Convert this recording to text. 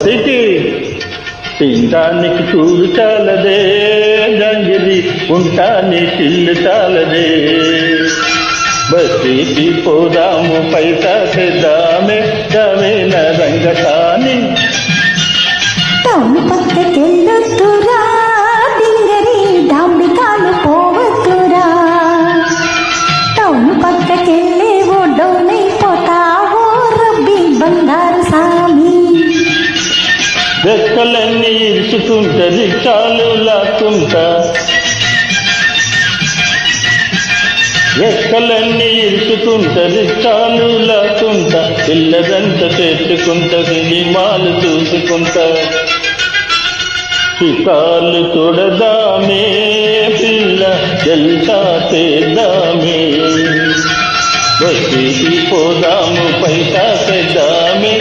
City తినడానికి చూడు చాలదే, గంగిరి ఉంటాని చిల్లు చాలదే. బస్సీకి పోదాము పైసా తెద్దామే, దమేన రంగసాని. టౌన్ పక్కకెళ్ళొద్దురా డింగరి, డాంబికాలు పోవద్దురా. టౌన్ పక్కకెళ్ళే ఓ డౌనైపోతావో రబ్బి బంగారు సామి. రెక్కలన్నీ ఇరుచుకుంటది చాలు లాక్కుంటా, రెక్కలన్నీ ఇరుచుకుంటది చాలు లాక్కుంటా. పిల్లదంత చేర్చుకుంటా, సినిమాలు చూసుకుంటా. చికాలు చూడదామే పిల్ల, జల్సా చేద్దామే. బస్సీకి పోదాము పైసా తెద్దామే,